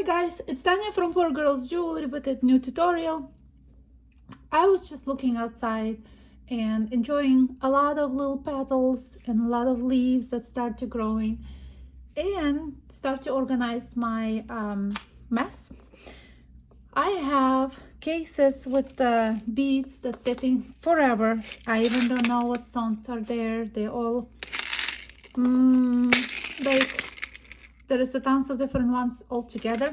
Hi guys, it's Tanya from Poor Girls Jewelry with a new tutorial. I was just looking outside and enjoying a lot of little petals and a lot of leaves that start to growing and start to organize my mess. I have cases with the beads that's sitting forever. I even don't know what stones are there. They all like there is a tons of different ones all together.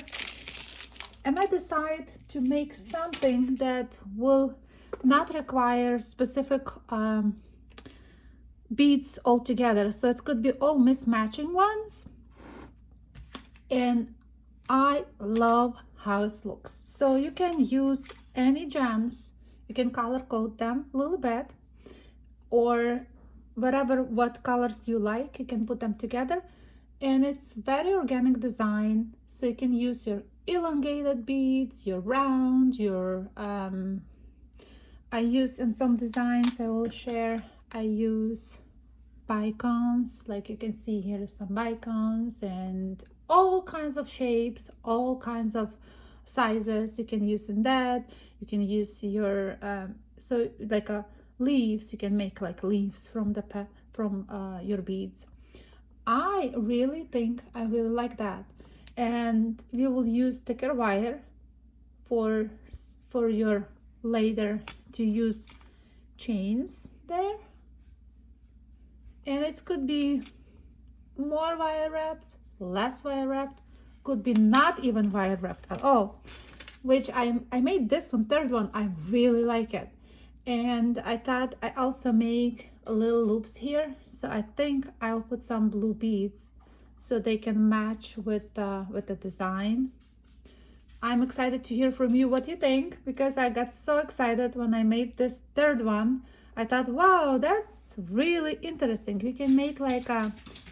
And I decide to make something that will not require specific beads altogether. So it could be all mismatching ones. And I love how it looks. So you can use any gems. You can color code them a little bit, or what colors you like, you can put them together. And it's very organic design, so you can use your elongated beads, your round, your I use in some designs I will share, I use bicons, like you can see here some bicons and all kinds of shapes, all kinds of sizes you can use in that. You can use your so like leaves, you can make like leaves from your beads. I really think I really like that. And we will use thicker wire for your later to use chains there. And it could be more wire wrapped, less wire wrapped, could be not even wire wrapped at all, which I made this one, third one, I really like it. And I thought I also make little loops here, so I think I'll put some blue beads so they can match with the design. I'm excited to hear from you what you think, because I got so excited when I made this third one. I thought, wow, that's really interesting. We can make like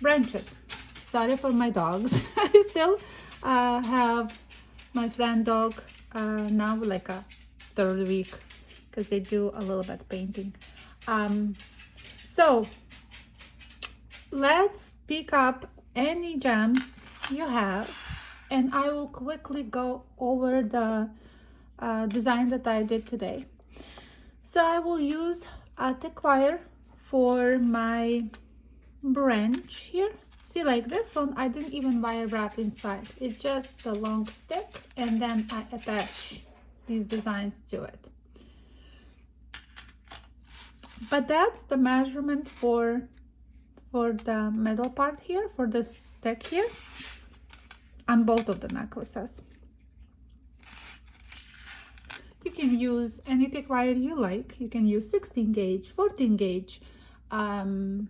branches. Sorry for my dogs. I still have my friend dog now like a third week, because they do a little bit painting. So let's pick up any gems you have, and I will quickly go over the design that I did today. So I will use a thick wire for my branch here. See, like this one, I didn't even wire wrap inside. It's just a long stick, and then I attach these designs to it. But that's the measurement for the middle part here, for the stick here, on both of the necklaces. You can use any thick wire you like. You can use 16 gauge, 14 gauge, you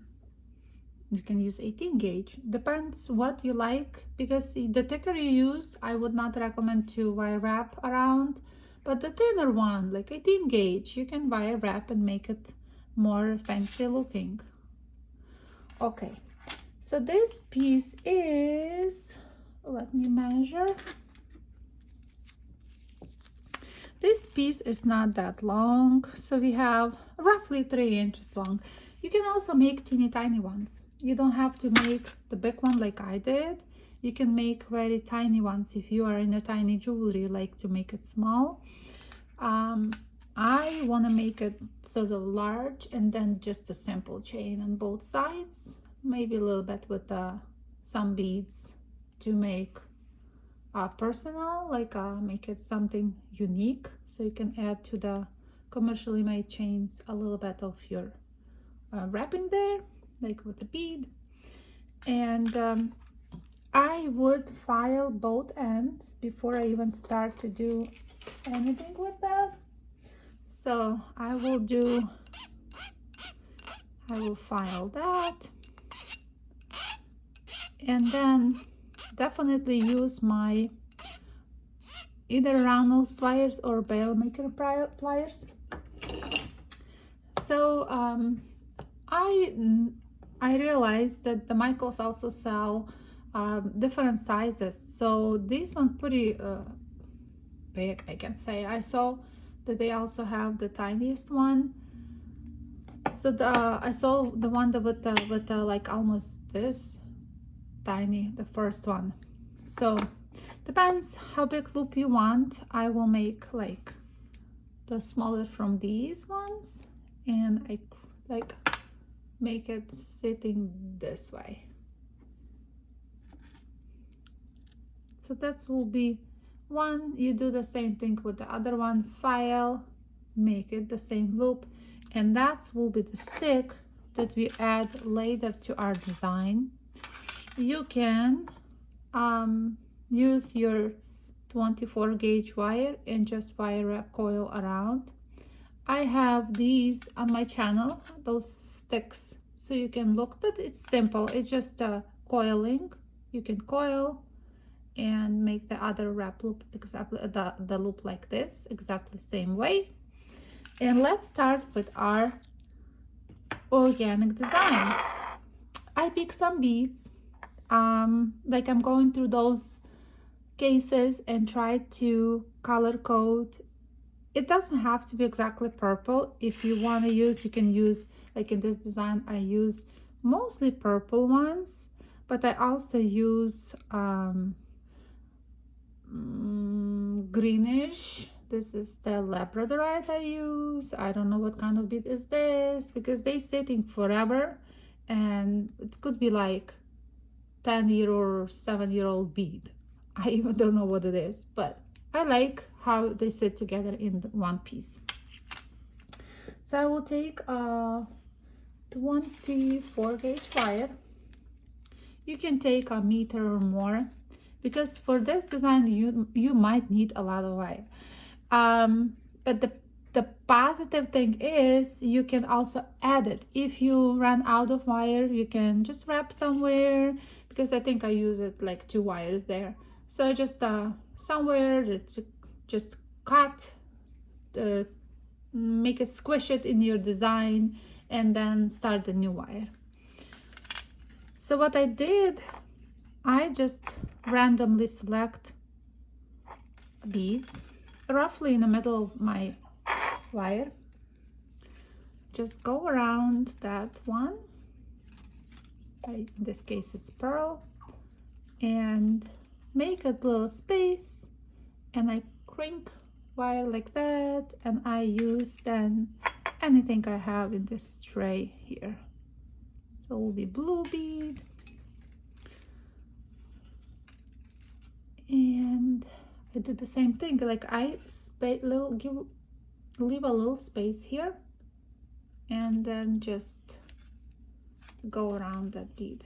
can use 18 gauge, depends what you like, because the thicker you use, I would not recommend to wire wrap around, but the thinner one, like 18 gauge, you can wire wrap and make it more fancy looking. Okay, so this piece is, let me measure. This piece is not that long, so we have roughly 3 inches long. You can also make teeny tiny ones. You don't have to make the big one like I did. You can make very tiny ones if you are in a tiny jewelry, you like to make it small. I want to make it sort of large, and then just a simple chain on both sides, maybe a little bit with some beads to make personal, like make it something unique, so you can add to the commercially made chains a little bit of your wrapping there, like with the bead. And I would file both ends before I even start to do anything with that. So I will file that, and then definitely use my either round nose pliers or bail maker pliers. So I realized that the Michaels also sell different sizes. So this one's pretty big, I can say. I saw that they also have the tiniest one. So I saw the one that with the like almost this tiny, the first one. So Depends how big loop you want. I will make like the smaller from these ones, and I like make it sitting this way. So that will be one. You do the same thing with the other one. File, make it the same loop, and that will be the stick that we add later to our design. You can use your 24 gauge wire and just wire wrap coil around. I have these on my channel, those sticks, so you can look, but it's simple. It's just coiling. You can coil and make the other wrap loop exactly the loop like this, exactly same way. And let's start with our organic design. I pick some beads, like I'm going through those cases and try to color code. It doesn't have to be exactly purple. If you want to use, you can use, like in this design I use mostly purple ones, but I also use greenish. This is the labradorite I use. I don't know what kind of bead is this, because they sitting forever, and it could be like 10-year or 7-year-old bead. I even don't know what it is, but I like how they sit together in one piece. So I will take a 24 gauge wire. You can take a meter or more, because for this design you might need a lot of wire. But the positive thing is you can also add it. If you run out of wire, you can just wrap somewhere, because I think I use it like 2 wires there. So just somewhere that just cut, make it, squish it in your design, and then start the new wire. So what I did, I just randomly select beads roughly in the middle of my wire. Just go around that one. In this case it's pearl, and make a little space, and I crank wire like that, and I use then anything I have in this tray here. So it will be blue bead, and I did the same thing, like I leave a little space here, and then just go around that bead.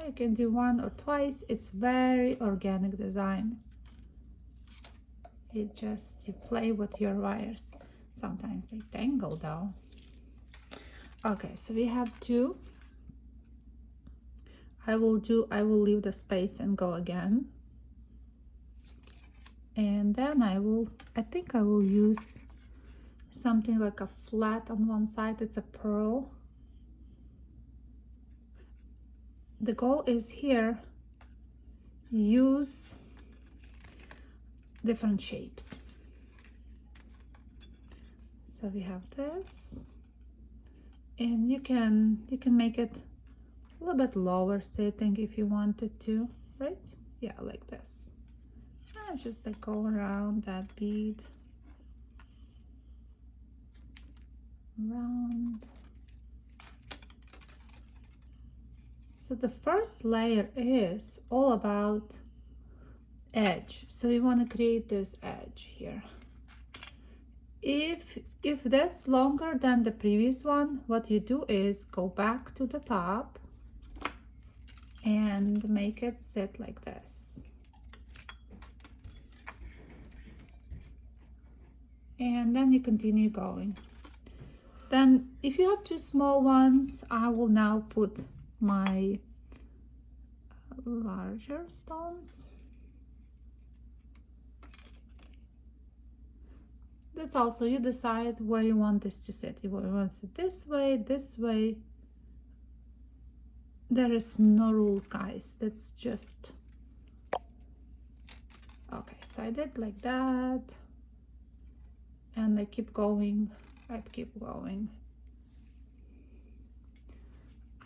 You can do one or twice. It's very organic design. It just, you play with your wires. Sometimes they tangle though. Okay, so we have 2. I will leave the space and go again. And then I think I will use something like a flat on one side. It's a pearl. The goal is here, use different shapes. So we have this, and you can make it a little bit lower sitting if you wanted to, right? Yeah, like this. And just like go around that bead, around. So the first layer is all about edge. So we want to create this edge here. If that's longer than the previous one, what you do is go back to the top and make it sit like this. And then you continue going. Then if you have 2 small ones, I will now put my larger stones. That's also, you decide where you want this to sit. You want to sit this way, this way. There is no rules, guys. That's just okay. So I did like that, and I keep going. I keep going.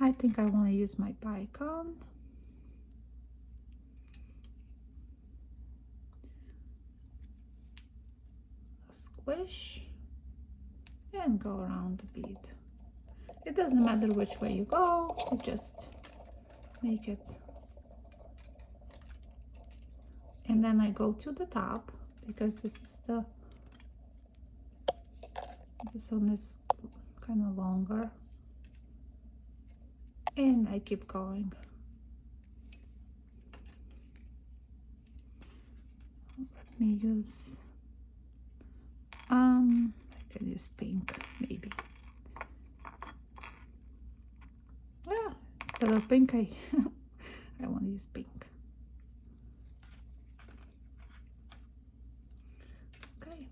I think I want to use my bicon. Squish and go around the bead. It doesn't matter which way you go, you just make it. And then I go to the top because this one is kind of longer, and I keep going. Let me use I can use pink maybe. Yeah, instead of pink I want to use pink. Okay.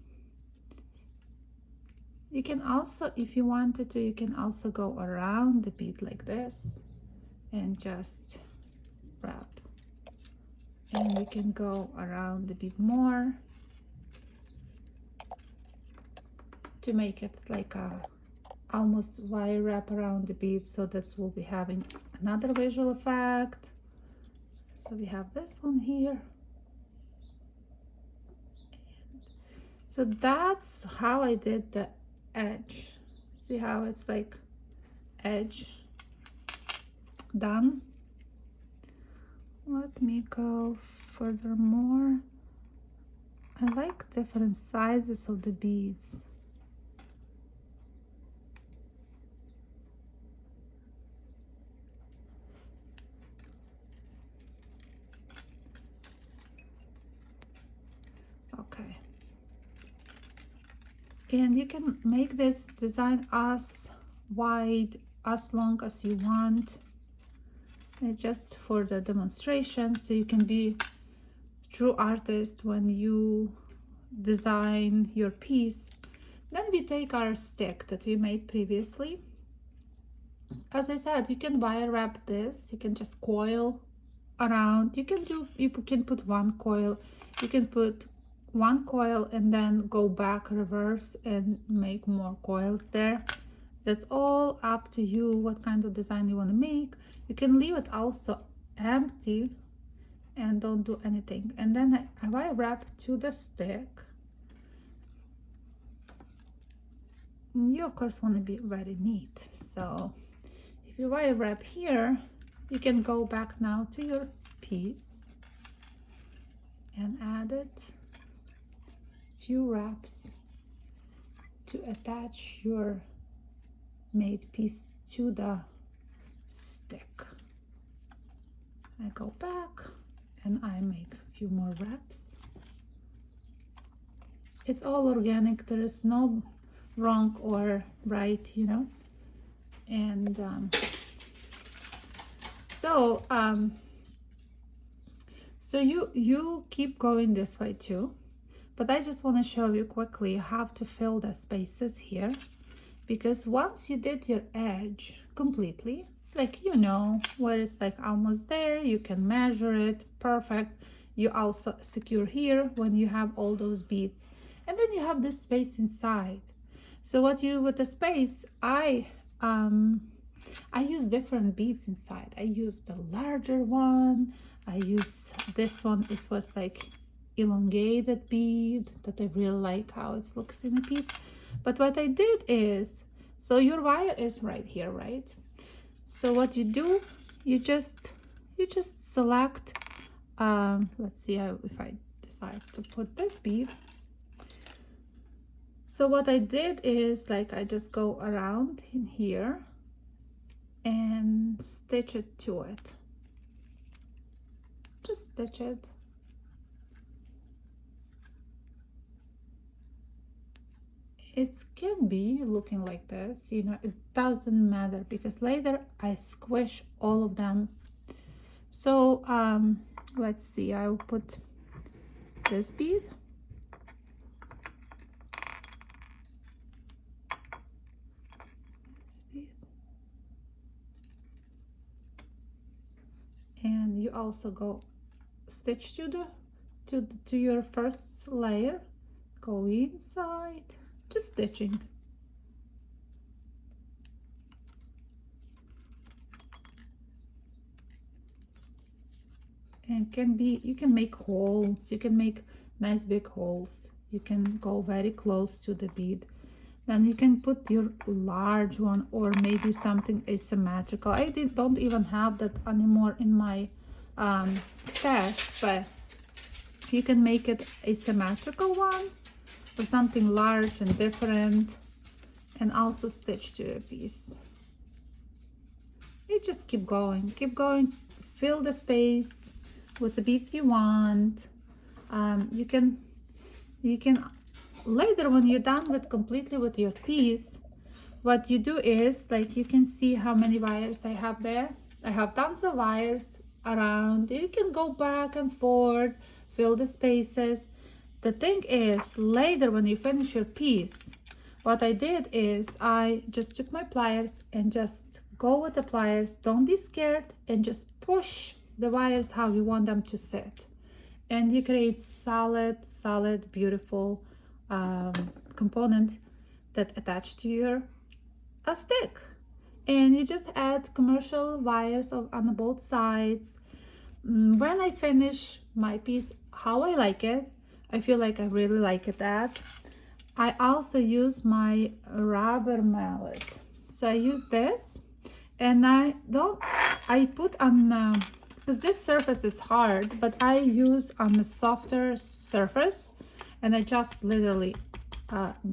You can also, if you wanted to, you can also go around the bead like this and just wrap. And you can go around the bead more to make it like a almost wire wrap around the bead, so that's we'll be having another visual effect. So we have this one here. So that's how I did the edge. See how it's like edge done. Let me go furthermore. I like different sizes of the beads. Okay. And you can make this design as wide, as long as you want. It's just for the demonstration, so you can be true artist when you design your piece. Then we take our stick that we made previously. As I said, you can wire wrap this. You can just coil around. You can put one coil. You can put one coil and then go back reverse and make more coils there. That's all up to you what kind of design you want to make. You can leave it also empty and don't do anything. And then I wire wrap to the stick. You of course want to be very neat, so if you wire wrap here, you can go back now to your piece and add it few wraps to attach your made piece to the stick. I go back and I make a few more wraps. It's all organic, there is no wrong or right, you know. And so you keep going this way too, but I just want to show you quickly how to fill the spaces here, because once you did your edge completely, like you know where it's like almost there, you can measure it perfect. You also secure here when you have all those beads, and then you have this space inside. So what you with the space, I use different beads inside. I use the larger one. I use this one. It was like elongated bead that I really like how it looks in a piece. But what I did is, so your wire is right here, right? So what you do, you just select. Let's see if I decide to put this bead. So what I did is, like, I just go around in here and stitch it to it. Just stitch it. It can be looking like this, you know, it doesn't matter because later I squish all of them. So let's see, I will put this bead. And you also go stitch to your first layer, go inside, just stitching. and can be, you can make holes, you can make nice big holes, you can go very close to the bead. Then you can put your large one, or maybe something asymmetrical. Don't even have that anymore in my stash, but you can make it a symmetrical one or something large and different, and also stitch to your piece. You just keep going, fill the space with the beads you want. You can later, when you're done with completely with your piece, what you do is, like, you can see how many wires I have there. I have tons of wires around. You can go back and forth, fill the spaces. The thing is, later when you finish your piece, what I did is I just took my pliers and just go with the pliers. Don't be scared, and just push the wires how you want them to sit, and you create solid beautiful component that attach to your stick. And you just add commercial wires on both sides. When I finish my piece how I like it, I feel like I really like it that I also use my rubber mallet. So I use this, and I put on because this surface is hard, but I use on a softer surface, and I just literally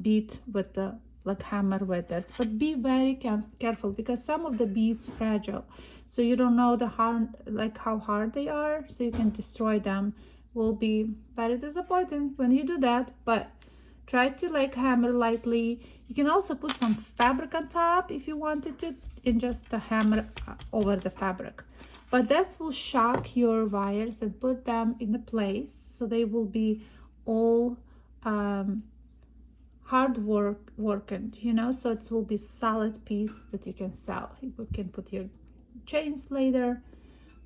beat with the hammer with this. But be very careful, because some of the beads fragile, so you don't know how hard they are, so you can destroy them. Will be very disappointing when you do that, but try to hammer lightly. You can also put some fabric on top if you wanted to, and just hammer over the fabric. But that will shock your wires and put them in a place, so they will be all hard working, so it will be solid piece that you can sell. You can put your chains later.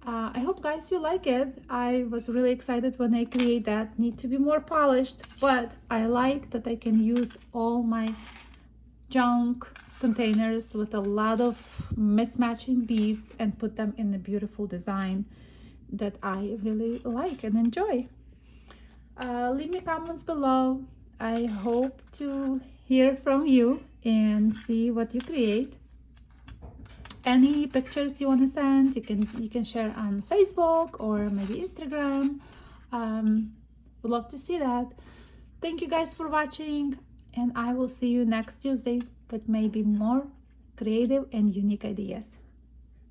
I hope, guys, you like it. I was really excited when I create that. Need to be more polished, but I like that I can use all my junk containers with a lot of mismatching beads and put them in a beautiful design that I really like and enjoy. Leave me comments below. I hope to hear from you and see what you create. Any pictures you want to send, you can share on Facebook or maybe Instagram. Would love to see that. Thank you guys for watching, and I will see you next Tuesday with maybe more creative and unique ideas.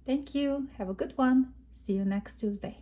Thank you. Have a good one. See you next Tuesday.